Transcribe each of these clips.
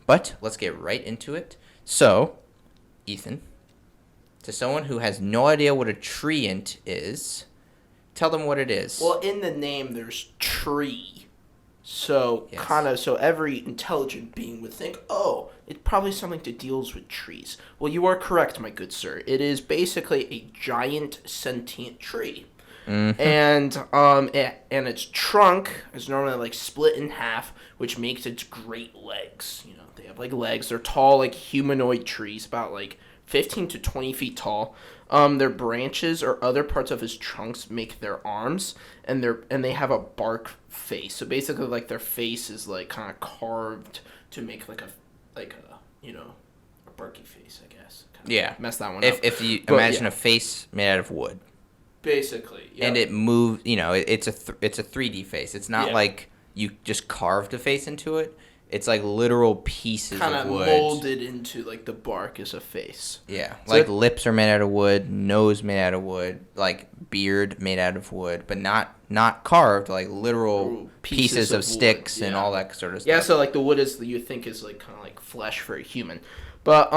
But let's get right into it. So, Ethan, to someone who has no idea what a treant is, tell them what it is. Well, in the name, there's tree. So, Yes. so every intelligent being would think, oh, it's probably something that deals with trees. Well, you are correct, my good sir. It is basically a giant sentient tree. Mm-hmm. And its trunk is normally like split in half, which makes its great legs. They have like legs. They're tall, like humanoid trees, about like 15 to 20 feet tall. Their branches or other parts of his trunks make their arms, and they have a bark face. So basically, like their face is like kind of carved to make like a barky face, I guess. Yeah. Mess that one up. If you But, imagine yeah. a face made out of wood. Basically, yeah. And it moves, it's a 3D face. It's not like you just carved a face into it. It's like literal pieces kind of of wood. molded into like the bark as a face. Yeah, So like lips are made out of wood, nose made out of wood, like beard made out of wood, but not carved, like literal pieces of sticks wood, and yeah. all that sort of stuff. Yeah, so like the wood is you think is like kind of like flesh for a human, but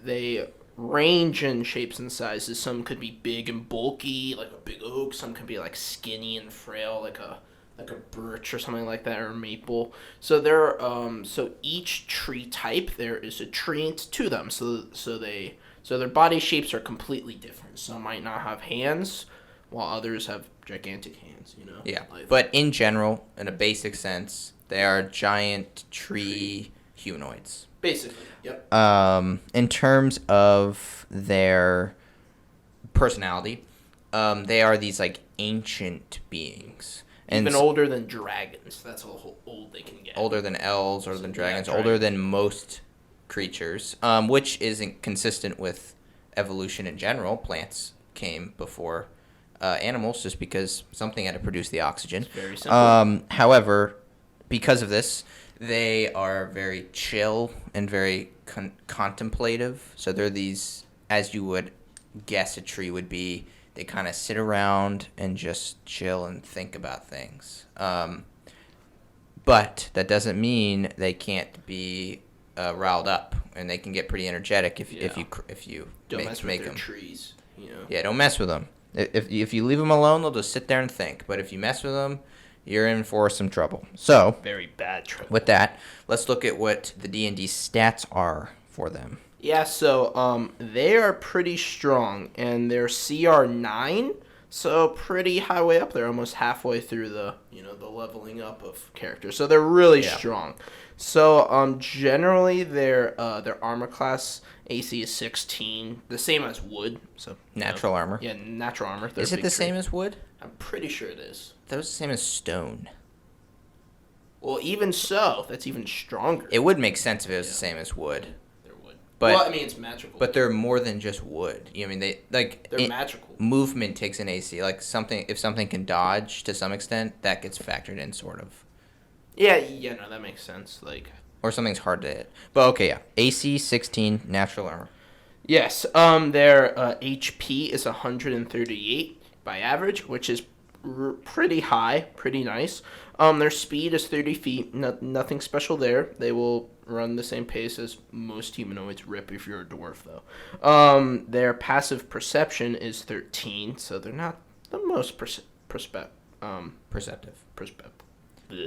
they range in shapes and sizes. Some could be big and bulky, like a big oak. Some could be like skinny and frail, like a birch or something like that, or maple. So so each tree type there is a treant to them. So their body shapes are completely different. Some might not have hands, while others have gigantic hands. Yeah, but in general, in a basic sense, they are giant tree humanoids. Basically, yep. In terms of their personality, they are these like ancient beings. Even older than dragons. That's how old they can get. Older than elves, older than dragons, Yeah, older than most creatures, which isn't consistent with evolution in general. Plants came before animals just because something had to produce the oxygen. It's very simple. However, because of this, they are very chill and very contemplative. So they're these, as you would guess a tree would be, they kind of sit around and just chill and think about things. But that doesn't mean they can't be riled up, and they can get pretty energetic if you don't mess with make their them. trees. Yeah, don't mess with them. If you leave them alone, they'll just sit there and think. But if you mess with them, you're in for some trouble. So Very bad trouble. with that, let's look at what the D&D stats are for them. Yeah, so they are pretty strong, and they're CR9, so pretty high way up there, almost halfway through the the leveling up of characters. So they're really strong. So generally their armor class AC is 16, the same as wood. So Natural armor. Yeah, natural armor. Is it the same as wood? I'm pretty sure it is. That was the same as stone. Well, even so, that's even stronger. It would make sense if it was the same as wood. But, well, I mean, it's magical. But they're more than just wood. I mean, they're magical. Movement takes an AC. Like if something can dodge to some extent, that gets factored in, sort of. Yeah, no, that makes sense. Or something's hard to hit. But okay, yeah, AC 16, natural armor. Yes, their HP is 138 by average, which is pretty high, pretty nice. Their speed is 30 feet. Nothing special there. They will run the same pace as most humanoids. Rip if you're a dwarf, though. Their passive perception is 13, so they're not the most perceptive.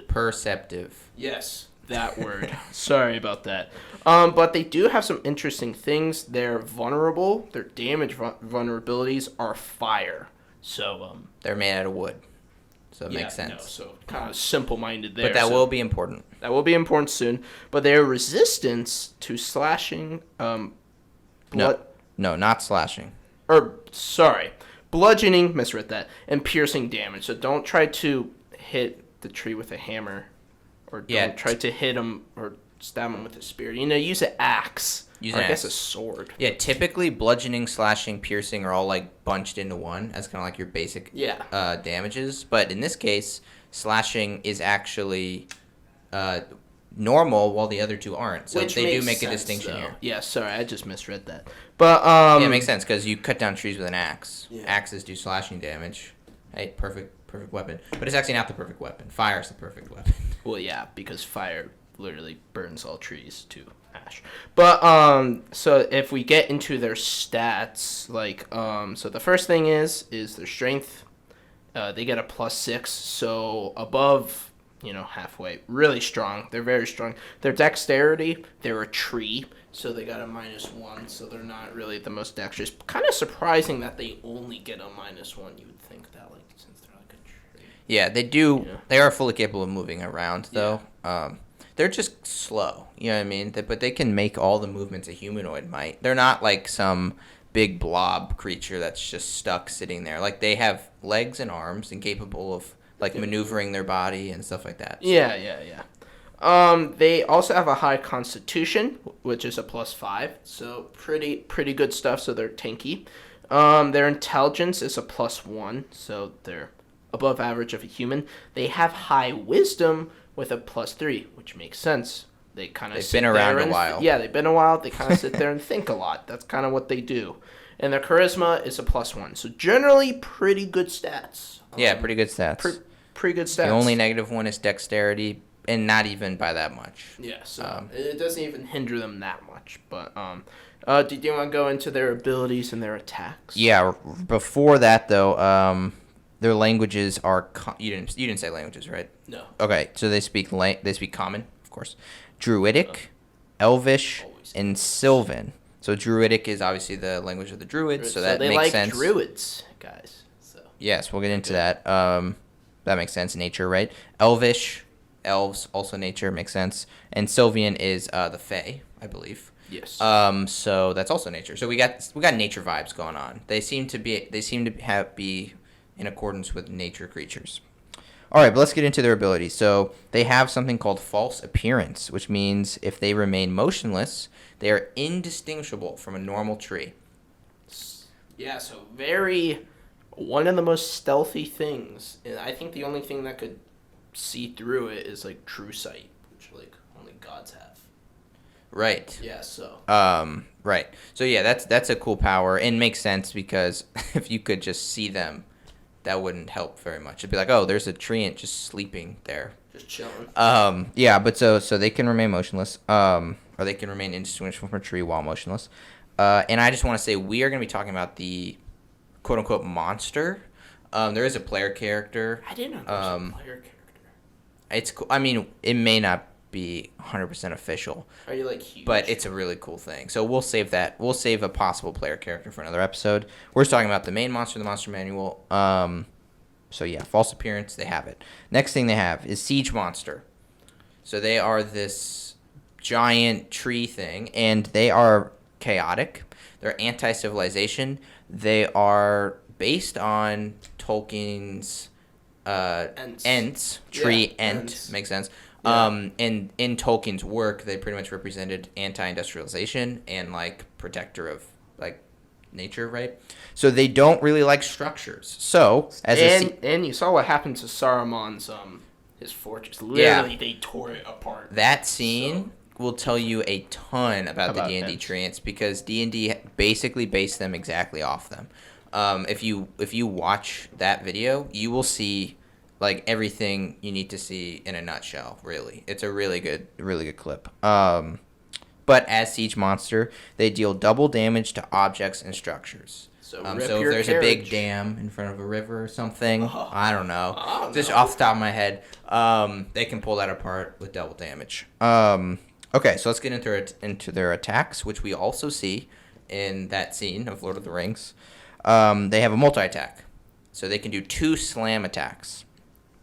Perceptive. Yes, that word. Sorry about that. But they do have some interesting things. They're vulnerable. Their damage vulnerabilities are fire. So they're made out of wood. So it makes sense. No, so kind of simple-minded there. But that will be important. That will be important soon. But their resistance to slashing, No, not slashing. Bludgeoning, misread that, and piercing damage. So don't try to hit the tree with a hammer, or don't try to hit him or stab him with a spear. Use an axe. I guess a sword. Yeah, typically bludgeoning, slashing, piercing are all like bunched into one as kind of like your basic damages. But in this case, slashing is actually normal while the other two aren't. So Which they do makes make a sense, distinction though. here. Yeah, sorry, I just misread that. But yeah, it makes sense because you cut down trees with an axe. Yeah. Axes do slashing damage. Hey, perfect weapon. But it's actually not the perfect weapon. Fire's the perfect weapon. Well, yeah, because fire literally burns all trees to ash. But so if we get into their stats, like so the first thing is their strength. They get a +6, so above, halfway. Really strong. They're very strong. Their dexterity, they're a tree, so they got a -1, so they're not really the most dexterous. Kind of surprising that they only get a -1. You would think that, like, since they're like a tree. Yeah, they do. Yeah. They are fully capable of moving around, though. Yeah. They're just slow. You know what I mean? But they can make all the movements a humanoid might. They're not like some big blob creature that's just stuck sitting there. Like, they have legs and arms and capable of like maneuvering their body and stuff like that. So. Yeah. They also have a high constitution, which is a +5, so pretty good stuff. So they're tanky. Their intelligence is a +1, so they're above average of a human. They have high wisdom with a +3, which makes sense. They've been around a while. Yeah, they've been a while. They kind of sit there and think a lot. That's kind of what they do. And their charisma is a +1. So generally, pretty good stats. Yeah, pretty good stats. Pretty good stats. The only negative one is dexterity, and not even by that much. Yeah, so it doesn't even hinder them that much. But do you want to go into their abilities and their attacks? Yeah. Before that, though, their languages are. You didn't say languages, right? No. Okay, so they speak Common, of course. Druidic, Elvish, and Sylvan. So Druidic is obviously the language of the Druids, so that makes sense. They like Druids, guys. So. Yes, we'll get into that. That makes sense. Nature, right? Elvish, elves, also nature, makes sense. And Sylvan is the Fae, I believe. Yes. So that's also nature. So we got nature vibes going on. They seem to be in accordance with nature creatures. All right, but let's get into their abilities. So they have something called false appearance, which means if they remain motionless, they are indistinguishable from a normal tree. Yeah, so one of the most stealthy things. And I think the only thing that could see through it is like true sight, which like only gods have. Right. Yeah, so. Right. So yeah, that's a cool power and makes sense because if you could just see them, that wouldn't help very much. It'd be like, oh, there's a treant just sleeping there. Just chilling. Yeah, but so they can remain motionless. Or they can remain indistinguishable from a tree while motionless. And I just want to say we are going to be talking about the quote unquote monster. There is a player character. I didn't know there was a player character. It's cool. I mean, it may not be 100% official. Are you like huge? But it's a really cool thing. So we'll save that. We'll save a possible player character for another episode. We're just talking about the main monster, the monster manual. So yeah, false appearance, they have it. Next thing they have is siege monster. So they are this giant tree thing, and they are chaotic. They're anti-civilization. They are based on Tolkien's Ents. Tree Ent. Ents. Makes sense. Yeah. And in Tolkien's work, they pretty much represented anti-industrialization and like protector of like nature, right? So they don't really like structures. So and you saw what happened to Saruman's his fortress. Literally, they tore it apart. That scene will tell you a ton about the D&D Treants because D&D basically based them exactly off them. If you watch that video, you will see like everything you need to see in a nutshell. Really, it's a really good clip. But as siege monster, they deal double damage to objects and structures. So if there's a big dam in front of a river or something, I don't know, just off the top of my head, they can pull that apart with double damage. Okay, so let's get into their attacks, which we also see in that scene of Lord of the Rings. They have a multi-attack, so they can do 2 slam attacks.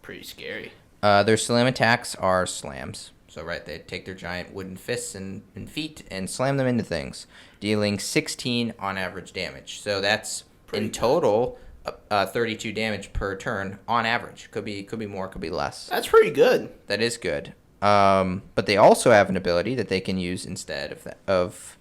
Pretty scary. Their slam attacks are slams. So, right, they take their giant wooden fists and feet and slam them into things, dealing 16 on average damage. So that's in total 32 damage per turn on average. Could be more, could be less. That's pretty good. That is good. But they also have an ability that they can use instead of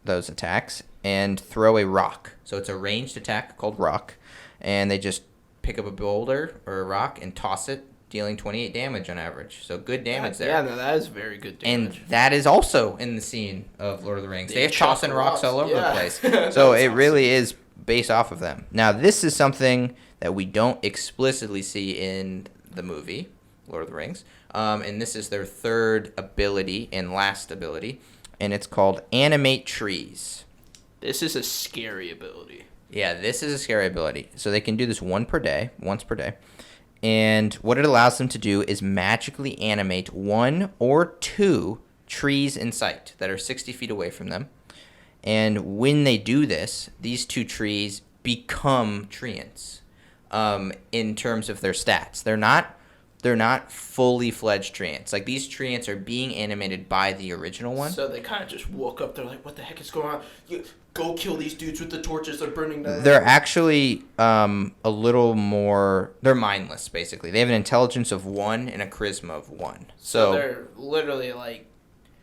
those attacks and throw a rock. So it's a ranged attack called rock, and they just pick up a boulder or a rock and toss it, dealing 28 damage on average. So good damage there. Yeah, no, that is very good damage. And that is also in the scene of Lord of the Rings. They have tossing rocks all over the place. So it really is based off of them. Now, this is something that we don't explicitly see in the movie, Lord of the Rings. And this is their third ability and last ability, and it's called Animate Trees. This is a scary ability. Yeah, this is a scary ability. So they can do this once per day. And what it allows them to do is magically animate 1 or 2 trees in sight that are 60 feet away from them. And when they do this, these 2 trees become treants in terms of their stats. They're not fully fledged treants. Like, these treants are being animated by the original one. So they kind of just woke up. They're like, what the heck is going on? You go kill these dudes with the torches. They're burning down. They're actually a little more... They're mindless, basically. They have an intelligence of 1 and a charisma of 1. So they're literally like...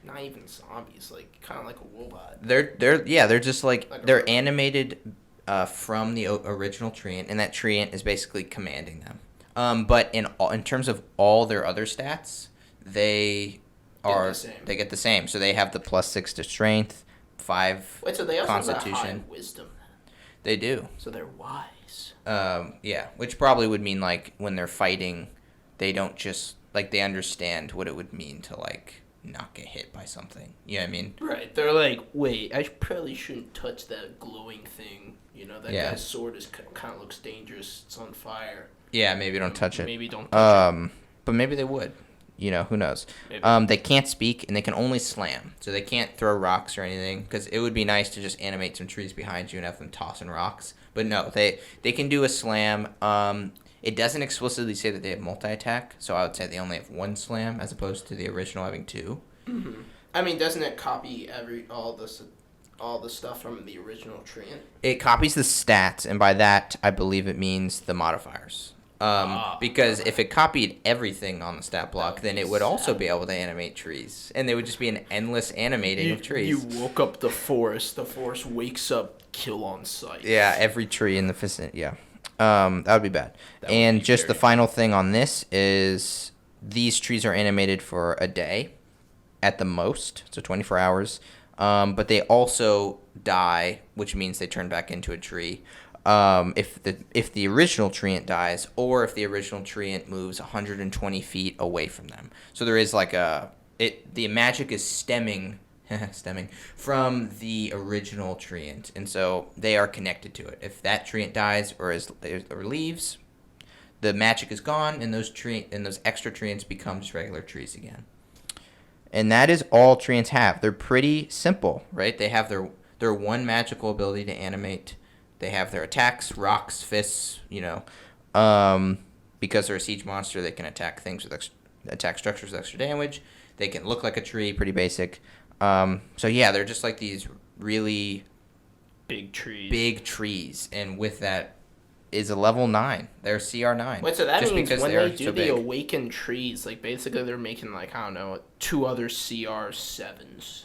Not even zombies, like kind of like a robot. They're just like they're robot. animated from the original treant, and that treant is basically commanding them. But in terms of all their other stats, they get the same. So they have the +6 to strength, 5 Wait, so they also constitution. have high wisdom. They do. So they're wise. Yeah, which probably would mean like when they're fighting, they don't just like they understand what it would mean to like not get hit by something. You know what I mean? Right. They're like, wait, I probably shouldn't touch that glowing thing. You know, that guy's sword kind of looks dangerous. It's on fire. Yeah, maybe don't touch it. Maybe don't touch it. But maybe they would. You know, who knows? Maybe. They can't speak, and they can only slam. So they can't throw rocks or anything, because it would be nice to just animate some trees behind you and have them tossing rocks. But no, they can do a slam. It doesn't explicitly say that they have multi-attack, so I would say they only have 1 slam, as opposed to the original having 2. Mm-hmm. I mean, doesn't it copy all the stuff from the original Treant? It copies the stats, and by that, I believe it means the modifiers. Because if it copied everything on the stat block, then it would also be able to animate trees. And there would just be an endless animating of trees. You woke up the forest. The forest wakes up, kill on sight. Yeah, every tree in the vicinity. Yeah. That would be bad. And just the final thing on this is these trees are animated for a day at the most, so 24 hours. But they also die, which means they turn back into a tree. If the original treant dies, or if the original treant moves 120 feet away from them. So there is like the magic is stemming from the original treant, and so they are connected to it. If that treant dies or leaves, the magic is gone, and those extra treants become just regular trees again. And that is all treants have. They're pretty simple, right? They have their 1 magical ability to animate. They have their attacks, rocks, fists, you know. Because they're a siege monster, they can attack things with attack structures with extra damage. They can look like a tree, pretty basic. So yeah, they're just like these really big trees. And with that is a level 9. They're CR9. Wait, so that just means because when they do so the big. awakened trees, like basically they're making like, I don't know, 2 other CR7s.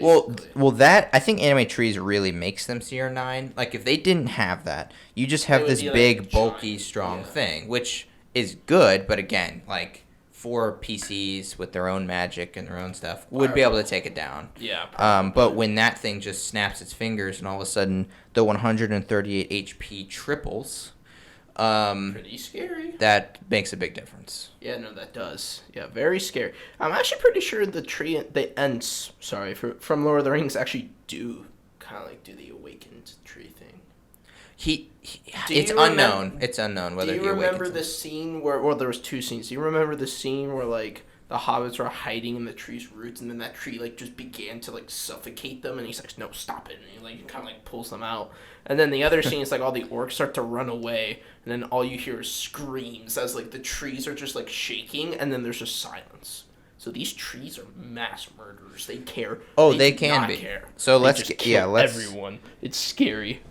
Well, that I think animate trees really makes them CR9. Like if they didn't have that, you just have this big, like, bulky, giant, strong thing, which is good. But again, like 4 PCs with their own magic and their own stuff would be able to take it down. Yeah. But when that thing just snaps its fingers and all of a sudden the 138 HP triples, pretty scary. That makes a big difference. Yeah, no, that does. Yeah, very scary. I'm actually pretty sure the Ents, from Lord of the Rings actually do kind of like do the awakened tree thing. It's unknown. It's unknown whether he awakens. Do you remember the scene where? Well, there was 2 scenes. Do you remember the scene where like the hobbits were hiding in the tree's roots, and then that tree like just began to like suffocate them, and he's like, "No, stop it!" And he like kind of like pulls them out. And then the other scene is like all the orcs start to run away, and then all you hear is screams as like the trees are just like shaking, and then there's just silence. So these trees are mass murderers. They care. Oh, they can be. Care. So let's kill everyone. It's scary.